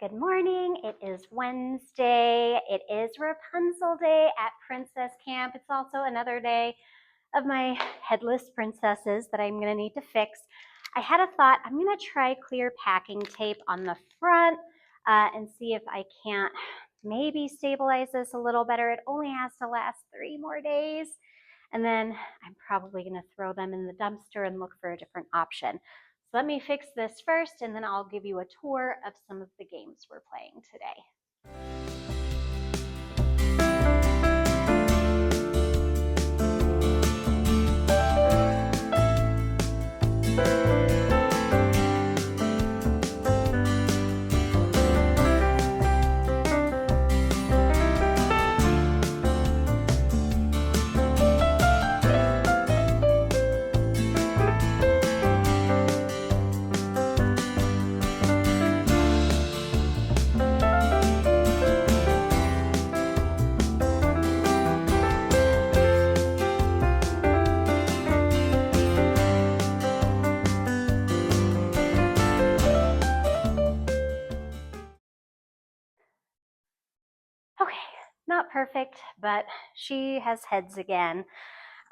Good morning. It is Wednesday. It is Rapunzel Day at Princess Camp. It's also another day of my headless princesses that I'm going to need to fix. I had a thought. I'm going to try clear packing tape on the front and see if I can't maybe stabilize this a little better. It only has to last 3 more days. And then I'm probably going to throw them in the dumpster and look for a different option. So let me fix this first, and then I'll give you a tour of some of the games we're playing today. Okay, not perfect, but she has heads again.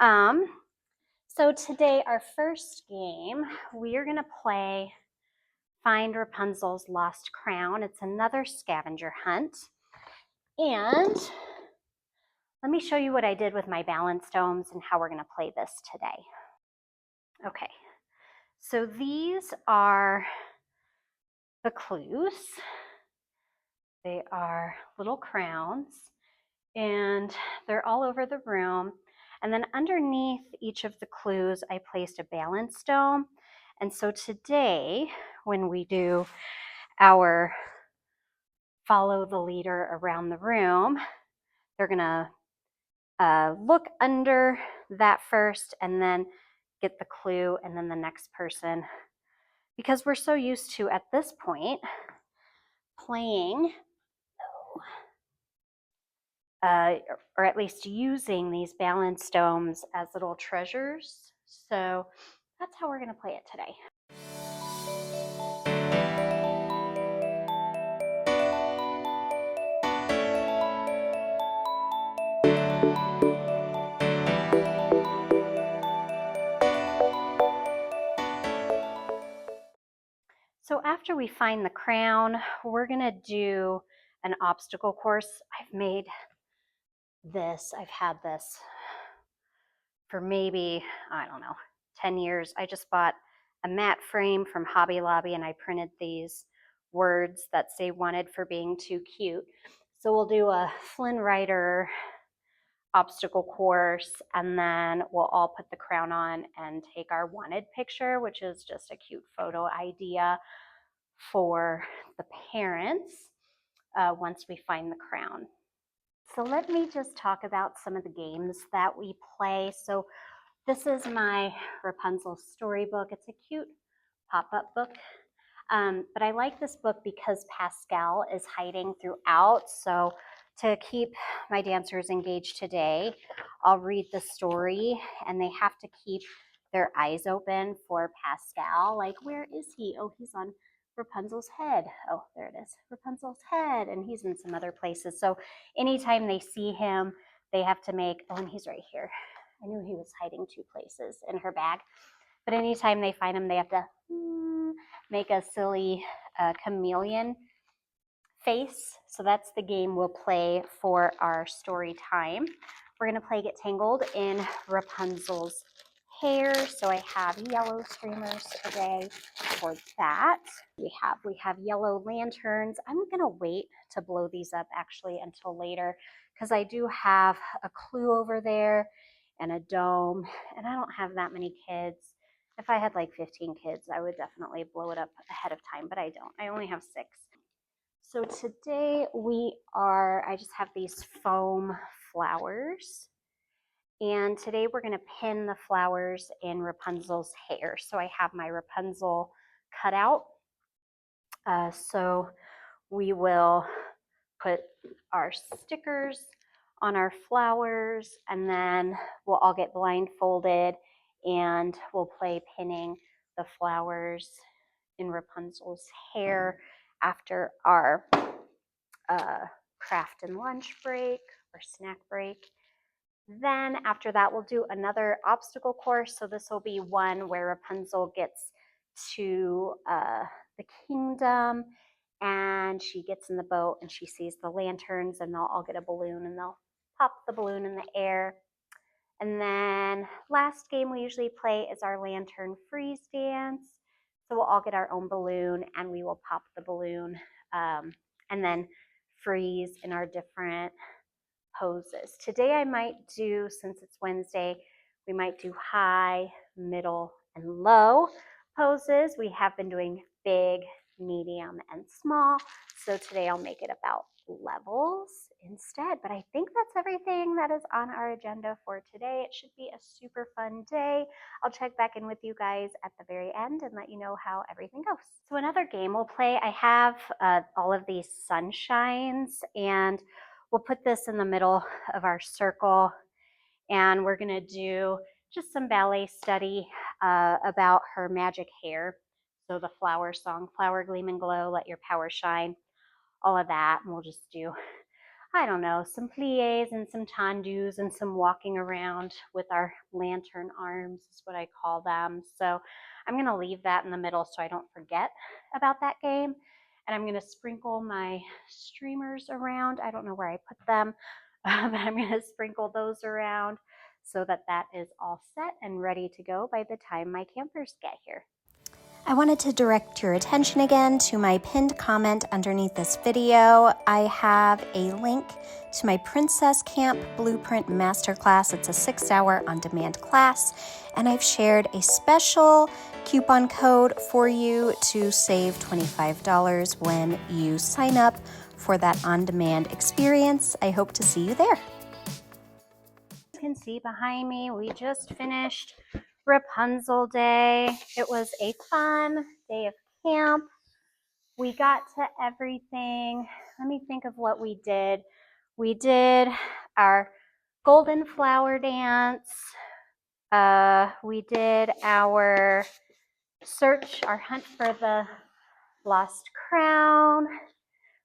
So today, our first game, we are going to play Find Rapunzel's Lost Crown. It's another scavenger hunt. And let me show you what I did with my balance domes and how we're going to play this today. Okay, so these are the clues. They are little crowns, and they're all over the room. And then underneath each of the clues, I placed a balance dome. And so today, when we do our follow the leader around the room, they're gonna look under that first and then get the clue, and then the next person, because we're so used to, at this point, playing or at least using these balance domes as little treasures. So that's how we're going to play it today. So after we find the crown, we're going to do an obstacle course. I've made this, I've had this for maybe, I don't know, 10 years. I just bought a matte frame from Hobby Lobby and I printed these words that say wanted for being too cute. So we'll do a Flynn Rider obstacle course, and then we'll all put the crown on and take our wanted picture, which is just a cute photo idea for the parents once we find the crown. So let me just talk about some of the games that we play. So this is my Rapunzel storybook. It's a cute pop-up book. But I like this book because Pascal is hiding throughout. So to keep my dancers engaged today, I'll read the story and they have to keep their eyes open for Pascal. Like, where is he? Oh, he's on Rapunzel's head. Oh, there it is, Rapunzel's head. And he's in some other places. So anytime they see him, they have to make, oh, and he's right here. I knew he was hiding 2 places in her bag. But anytime they find him, they have to make a silly chameleon face. So that's the game we'll play for our story time. We're going to play Get Tangled in Rapunzel's hair. So I have yellow streamers today for that. We have yellow lanterns. I'm going to wait to blow these up actually until later because I do have a clue over there and a dome, and I don't have that many kids. If I had like 15 kids, I would definitely blow it up ahead of time, but I don't. I only have 6. So today I just have these foam flowers. And today we're going to pin the flowers in Rapunzel's hair. So I have my Rapunzel cut out. So we will put our stickers on our flowers, and then we'll all get blindfolded and we'll play pinning the flowers in Rapunzel's hair after our craft and lunch break or snack break. Then after that, we'll do another obstacle course. So this will be one where Rapunzel gets to the kingdom, and she gets in the boat and she sees the lanterns, and they'll all get a balloon and they'll pop the balloon in the air. And then last game we usually play is our lantern freeze dance. So we'll all get our own balloon and we will pop the balloon and then freeze in our different poses. Today I might do, since it's Wednesday, we might do high, middle, and low poses. We have been doing big, medium, and small. So today I'll make it about levels instead. But I think that's everything that is on our agenda for today. It should be a super fun day. I'll check back in with you guys at the very end and let you know how everything goes. So another game we'll play, I have all of these sunshines, and we'll put this in the middle of our circle, and we're gonna do just some ballet study about her magic hair. So the flower song, flower gleam and glow, let your power shine, all of that. And we'll just do, I don't know, some plies and some tendus and some walking around with our lantern arms is what I call them. So I'm gonna leave that in the middle so I don't forget about that game. And I'm gonna sprinkle my streamers around. I don't know where I put them, but I'm gonna sprinkle those around so that that is all set and ready to go by the time my campers get here. I wanted to direct your attention again to my pinned comment underneath this video. I have a link to my Princess Camp Blueprint Masterclass. It's a 6-hour on-demand class, and I've shared a special coupon code for you to save $25 when you sign up for that on-demand experience. I hope to see you there. You can see behind me, we just finished Rapunzel Day. It was a fun day of camp. We got to everything. Let me think of what we did. We did our golden flower dance. We did our search, our hunt for the lost crown.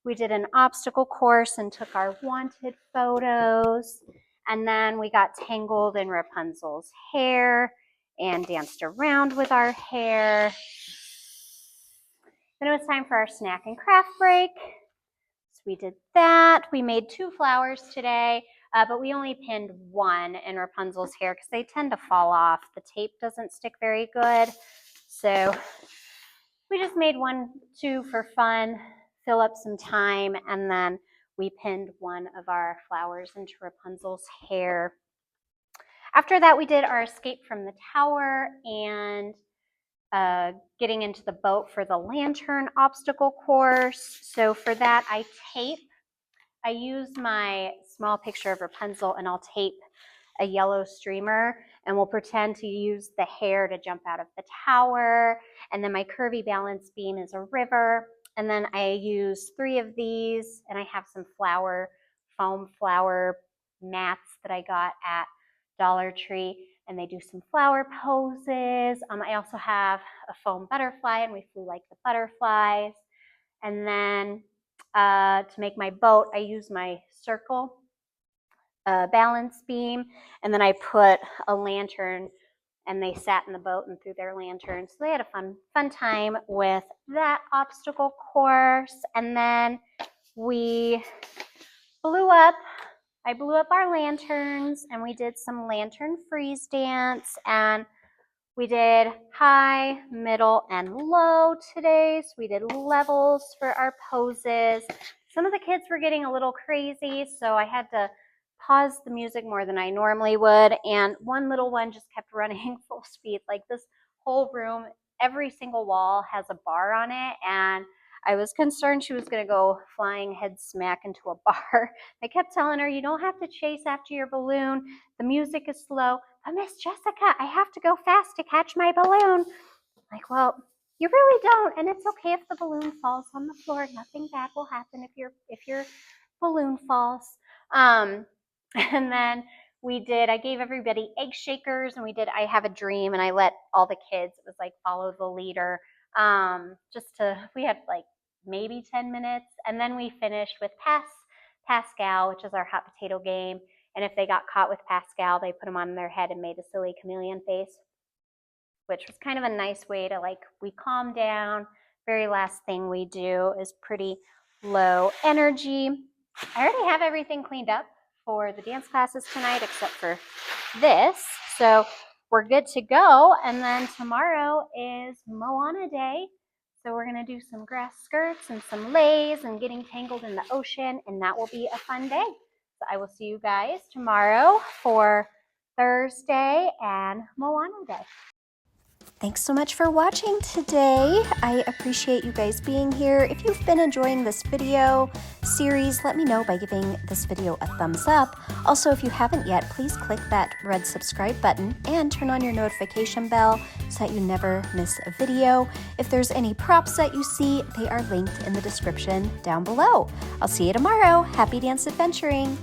We did an obstacle course and took our wanted photos. And then we got tangled in Rapunzel's hair and danced around with our hair. Then it was time for our snack and craft break. So we did that. We made 2 flowers today, but we only pinned 1 in Rapunzel's hair because they tend to fall off. The tape doesn't stick very good. So we just made 1, 2 for fun, fill up some time, and then we pinned 1 of our flowers into Rapunzel's hair. After that, we did our escape from the tower and getting into the boat for the lantern obstacle course. So for that, I use my small picture of Rapunzel and I'll tape a yellow streamer, and we'll pretend to use the hair to jump out of the tower. And then my curvy balance beam is a river. And then I use 3 of these, and I have some foam flower mats that I got at Dollar Tree, and they do some flower poses. I also have a foam butterfly, and we flew like the butterflies. And then to make my boat, I use my circle balance beam, and then I put a lantern, and they sat in the boat and threw their lanterns. So they had a fun time with that obstacle course. And then I blew up our lanterns, and we did some lantern freeze dance, and we did high, middle, and low today. So we did levels for our poses. Some of the kids were getting a little crazy, so I had to pause the music more than I normally would. And one little one just kept running full speed. Like, this whole room, every single wall has a bar on it, and I was concerned she was going to go flying head smack into a bar. I kept telling her, you don't have to chase after your balloon. The music is slow. But Miss Jessica, I have to go fast to catch my balloon. Like, well, you really don't, and it's okay if the balloon falls on the floor. Nothing bad will happen if your balloon falls. And then I gave everybody egg shakers, and I have a dream, and I let all the kids, it was like follow the leader. We had like maybe 10 minutes. And then we finished with Pascal, which is our hot potato game. And if they got caught with Pascal, they put them on their head and made a silly chameleon face, which was kind of a nice way to, like, we calm down. Very last thing we do is pretty low energy. I already have everything cleaned up for the dance classes tonight except for this. So we're good to go. And then tomorrow is Moana Day. So we're going to do some grass skirts and some leis and getting tangled in the ocean, and that will be a fun day. So I will see you guys tomorrow for Thursday and Moana Day. Thanks so much for watching today. I appreciate you guys being here. If you've been enjoying this video series, let me know by giving this video a thumbs up. Also, if you haven't yet, please click that red subscribe button and turn on your notification bell so that you never miss a video. If there's any props that you see, they are linked in the description down below. I'll see you tomorrow. Happy dance adventuring!